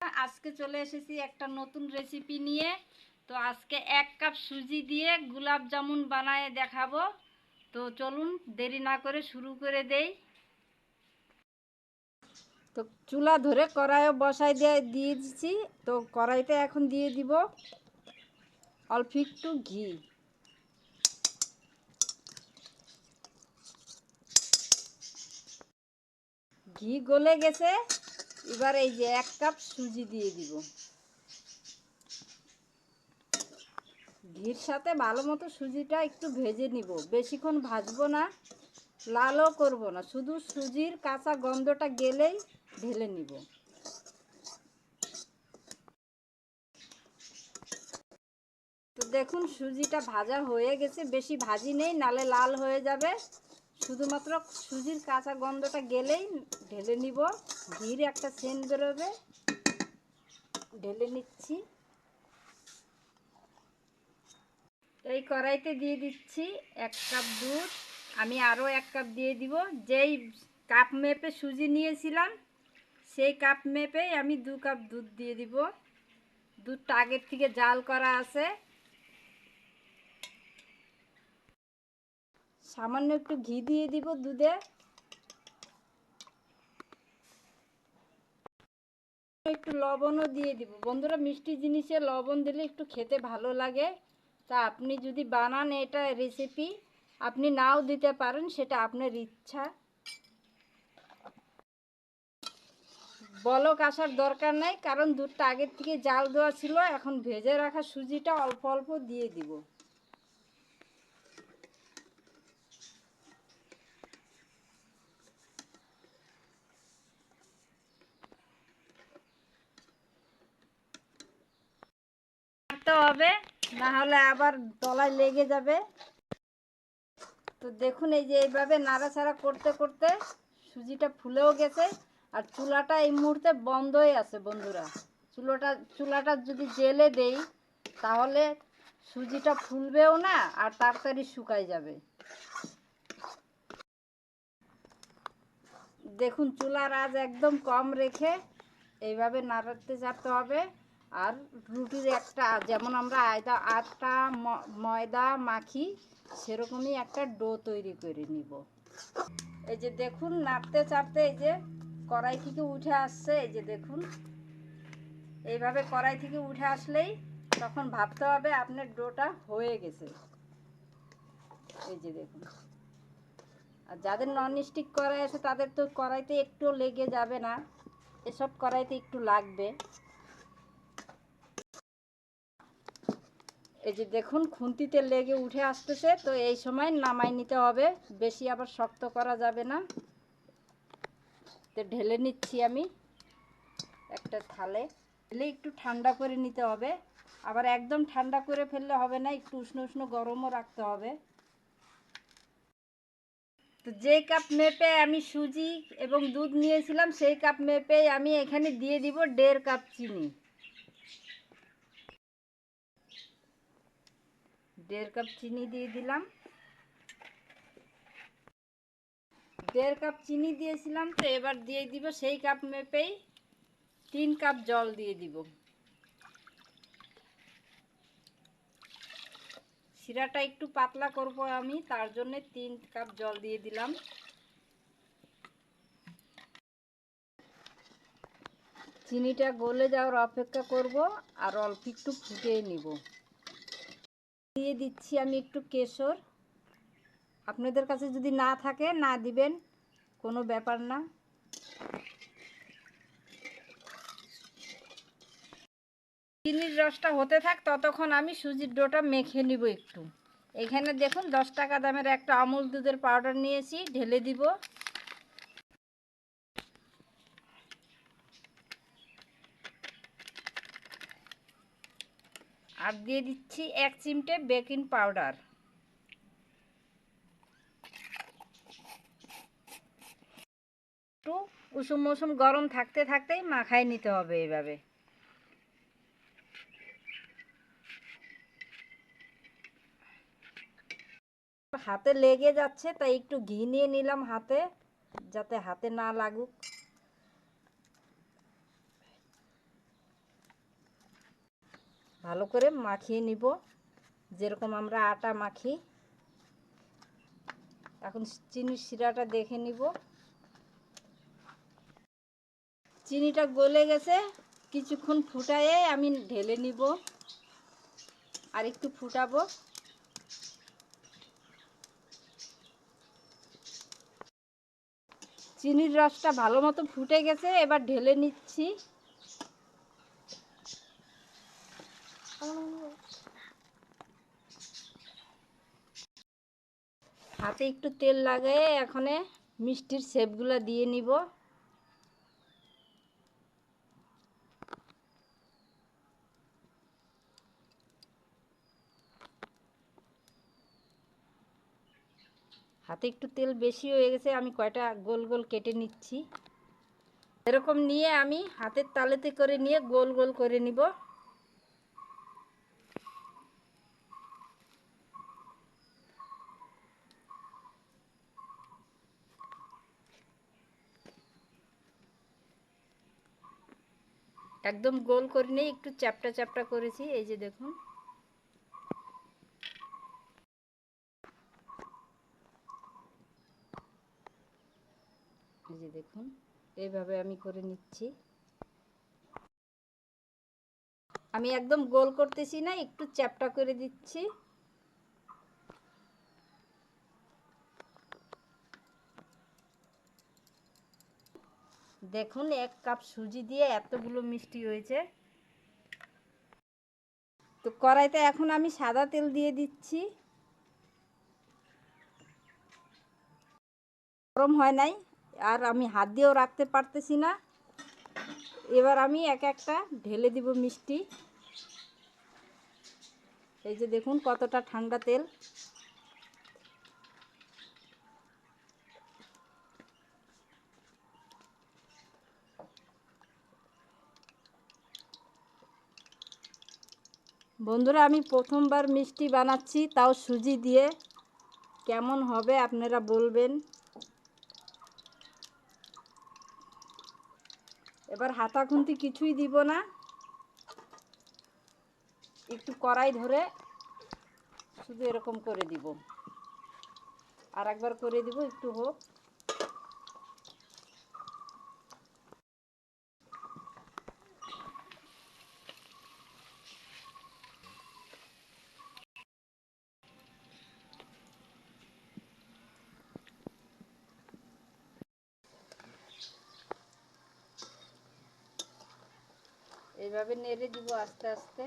আজকে চলে এসেছি একটা নতুন রেসিপি নিয়ে। তো আজকে 1 কাপ সুজি দিয়ে গোলাপ জামুন বানায় দেখাবো। তো চলুন দেরি না করে শুরু করে দেই। তো চুলা ধরে কড়াইও বসাই দিয়ে দিয়েছি। তো কড়াইতে এখন দিয়ে দিব অল্প একটু ঘি। ঘি গলে গেছে, এবার এই যে 1 কাপ সুজি দিয়ে দিব। ঘির সাথে ভালো মতো সুজিটা একটু ভেজে নিব, বেশিক্ষণ ভাজবো না, লালও করব না, শুধু সুজির কাঁচা গন্ধটা গেলেই ঢেলে নিব। তো দেখুন সুজিটা ভাজা হয়ে গেছে, বেশি ভাজি নেই, নালে লাল হয়ে যাবে। শুধুমাত্র সুজির কাঁচা গন্ধটা গেলেই ঢেলে নিব। ঘির একটা সেন্ট বেরোবে, ঢেলে নিচ্ছি। এই কড়াইতে দিয়ে দিচ্ছি 1 কাপ দুধ। আমি আরও 1 কাপ দিয়ে দিব। যেই কাপ মেপে সুজি নিয়েছিলাম সেই কাপ মেপেই আমি 2 কাপ দুধ দিয়ে দিব। দুধটা আগের থেকে জাল করা আছে। সামান্য একটু ঘি দিয়ে দিব দুধে। একটু লবণও দিয়ে দিব। বন্ধুরা, মিষ্টি জিনিসে লবণ দিলে একটু খেতে ভালো লাগে। তা আপনি যদি বানান এটা রেসিপি, আপনি নাও দিতে পারেন, সেটা আপনার ইচ্ছা। বলক আসার দরকার নাই, কারণ দুধটা আগের থেকে জাল দেওয়া ছিল। এখন ভেজে রাখা সুজিটা অল্প অল্প দিয়ে দিব। নাড়তে হবে, না হলে আবার তলায় লেগে যাবে। তো দেখুন, এই যে এইভাবে নাড়াচাড়া করতে করতে সুজিটা ফুলেও গেছে। আর চুলাটা এই মুহূর্তে বন্ধই আছে বন্ধুরা। চুলাটা যদি জেলে দেই তাহলে সুজিটা ফুলবেও না, আর তাড়াতাড়ি শুকায় যাবে। দেখুন, চুলার আঁচ একদম কম রেখে এইভাবে নাড়তে চাড়তে হবে। আর রুটির একটা, যেমন আমরা আটা ময়দা মাখি, সেরকমই একটা ডো তৈরি করে নিব। এই যে দেখুন, নাড়তে চাড়তে এই যে কড়াই থেকে উঠে আসছে। এই যে দেখুন, এইভাবে কড়াই থেকে উঠে আসলেই তখন ভাবতে হবে আপনার ডোটা হয়ে গেছে। এই যে দেখুন, আর যাদের ননস্টিক কড়াই আছে তাদের তো কড়াইতে একটু লেগে যাবে না, এসব কড়াইতে একটু লাগবে। এই যে দেখুন, খুন্তিতে লেগে উঠে আসতেছে। তো এই সময় নামাই নিতে হবে, বেশি আবার শক্ত করা যাবে না। তো ঢেলে নিচ্ছি আমি একটা থালে। ঢেলে একটু ঠান্ডা করে নিতে হবে। আবার একদম ঠান্ডা করে ফেললে হবে না, একটু উষ্ণ উষ্ণ গরমও রাখতে হবে। তো যে কাপ মেপে আমি সুজি এবং দুধ নিয়েছিলাম সেই কাপ মেপে আমি এখানে দিয়ে দিব 1.5 কাপ চিনি। 1.5 কাপ চিনি দিয়ে দিলাম। 1.5 কাপ চিনি দিয়েছিলাম, তো এবার দিয়ে দিব সেই কাপ মেপেই 3 কাপ জল দিয়ে দিব। শিরাটা একটু পাতলা করব আমি, তার জন্য 3 কাপ জল দিয়ে দিলাম। চিনিটা গলে যাওয়ার অপেক্ষা করব আর অল্প একটু ফুটিয়ে নিব। দিয়ে দিচ্ছি আমি একটু কেশর। আপনাদের কাছে যদি না থাকে না দিবেন, কোনো ব্যাপার না। চিনির রসটা হতে থাক, ততক্ষণ আমি সুজির ডোটা মেখে নিব একটু। এখানে দেখুন 10 টাকা দামের একটা আমুল দুধের পাউডার নিয়েছি, ঢেলে দিব। আর দিয়ে দিচ্ছি 1 চিমটে বেকিং পাউডার। একটু উষুম উষুম গরম থাকতে থাকতেই মাখাই নিতে হবে এইভাবে। হাতে লেগে যাচ্ছে, তাই একটু ঘি নিয়ে নিলাম হাতে, যাতে হাতে না লাগুক। ভালো করে মাখিয়ে নিব, যেরকম আমরা আটা মাখি। এখন চিনির শিরাটা দেখে নিব। চিনিটা গলে গেছে, কিছুক্ষণ ফুটায়ে আমি ঢেলে নিব, আর একটু ফুটাবো। চিনির রসটা ভালো মতো ফুটে গেছে, এবার ঢেলে নিচ্ছি। হাতে একটু তেল লাগিয়ে এখানে মিষ্টির শেপগুলো দিয়ে নিব। হাতে একটু তেল বেশি হয়ে গেছে, আমি কয়টা গোল গোল কেটে নিচ্ছি। এরকম নিয়ে আমি হাতের তালুতে করে নিয়ে গোল গোল করে নিব। একদম গোল করে নিয়ে একটু চ্যাপটা চ্যাপটা করেছি, এই যে দেখুন। এই যে দেখুন, এইভাবে আমি করে নিচ্ছি। আমি একদম গোল করতেছি না, একটু চ্যাপটা করে দিচ্ছি। দেখুন 1 কাপ সুজি দিয়ে এতগুলো মিষ্টি হয়েছে। তো কড়াইতে এখন আমি সাদা তেল দিয়ে দিচ্ছি। গরম হয় নাই, আর আমি হাত দিয়েও রাখতে পারতেছি না। এবার আমি এক একটা ঢেলে দিব মিষ্টি। এই যে দেখুন কতটা ঠান্ডা তেল। বন্ধুরা, আমি প্রথমবার মিষ্টি বানাচ্ছি, তাও সুজি দিয়ে। কেমন হবে আপনারা বলবেন। এবার হাতা খুন্তি কিছুই দিব না, একটু কড়াই ধরে শুধু এরকম করে দিব। আর একবার করে দিব, একটু হোক। এইভাবে নেড়ে দিব আস্তে আস্তে,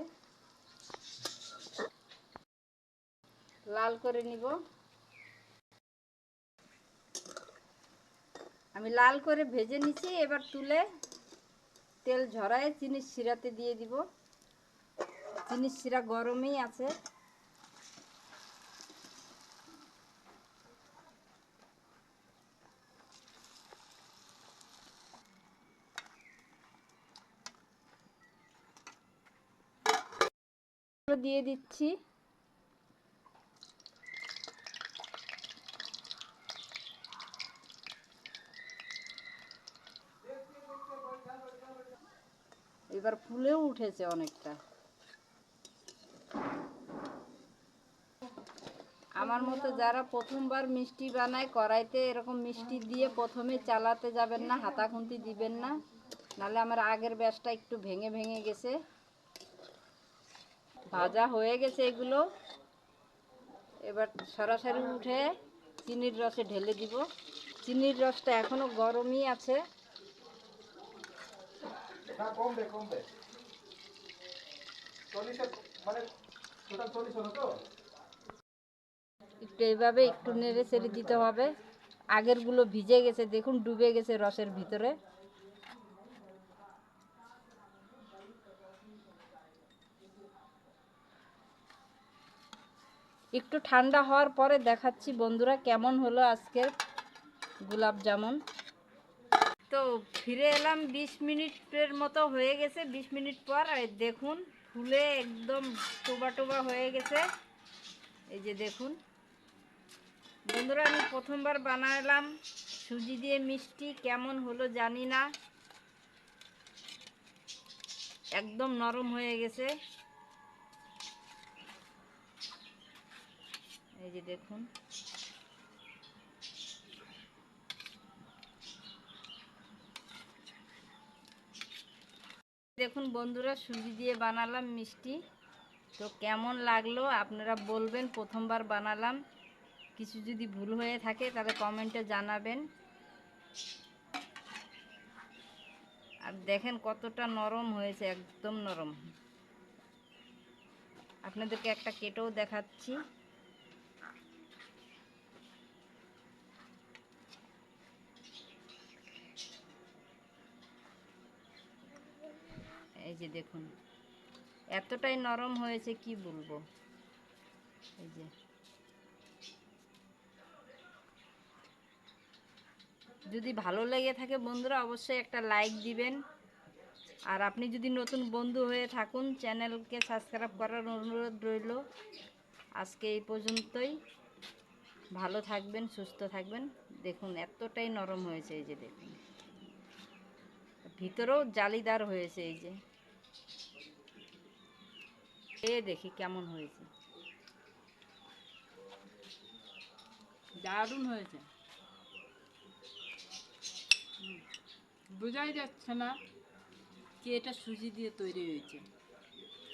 লাল করে নিব। আমি লাল করে ভেজে নিছি, এবার তুলে তেল ঝরায় চিনির শিরাতে দিয়ে দিব। চিনির শিরা গরমই আছে। দিয়ে দিচ্ছি। এবার ফুলেও উঠেছে অনেকটা। আমার মতো যারা প্রথমবার মিষ্টি বানায়, কড়াইতে এরকম মিষ্টি দিয়ে প্রথমে চালাতে যাবেন না, হাতা খুন্তি দিবেন না, নাহলে আমার আগের ব্যাচটা একটু ভেঙে ভেঙে গেছে। ভাজা হয়ে গেছে এগুলো। এবার সরাসরি উঠে চিনির রসে ঢেলে দিব। চিনির রসটা এখনো গরমই আছে। একটু এইভাবে একটু নেড়ে চেড়ে দিতে হবে। আগেরগুলো ভিজে গেছে, দেখুন ডুবে গেছে রসের ভিতরে। একটু ঠান্ডা হওয়ার পরে দেখাচ্ছি বন্ধুরা কেমন হলো আজকের গোলাপ জামুন। তো ফিরে এলাম, 20 মিনিটের মতো হয়ে গেছে। 20 মিনিট পর দেখুন ফুলে একদম টোবা টোবা হয়ে গেছে। এই যে দেখুন বন্ধুরা, আমি প্রথমবার বানালাম সুজি দিয়ে মিষ্টি, কেমন হলো জানি না। একদম নরম হয়ে গেছে। এই যে দেখুন, দেখুন বন্ধুরা, সুজি দিয়ে বানালাম মিষ্টি। তো কেমন লাগলো আপনারা বলবেন, প্রথমবার বানালাম, কিছু যদি ভুল হয়ে থাকে তাহলে কমেন্টে জানাবেন। আর দেখেন কতটা নরম হয়েছে, একদম নরম। আপনাদেরকে একটা কেটেও দেখাচ্ছি। এই যে দেখুন, এতটাই নরম হয়েছে কি বলবো। এই যে যদি ভালো লেগে থাকে বন্ধুরা, অবশ্যই একটা লাইক দিবেন। আর আপনি যদি নতুন বন্ধু হয়ে থাকুন, চ্যানেলকে সাবস্ক্রাইব করার অনুরোধ রইল। আজকে এই পর্যন্তই। ভালো থাকবেন, সুস্থ থাকবেন। দেখুন এতটাই নরম হয়েছে, এই যে দেখুন, ভিতরেও জালিদার হয়েছে। এই যে দেখি কেমন হয়েছে। দারুণ হয়েছে, বোঝাই যাচ্ছে না কি এটা সুজি দিয়ে তৈরি হয়েছে।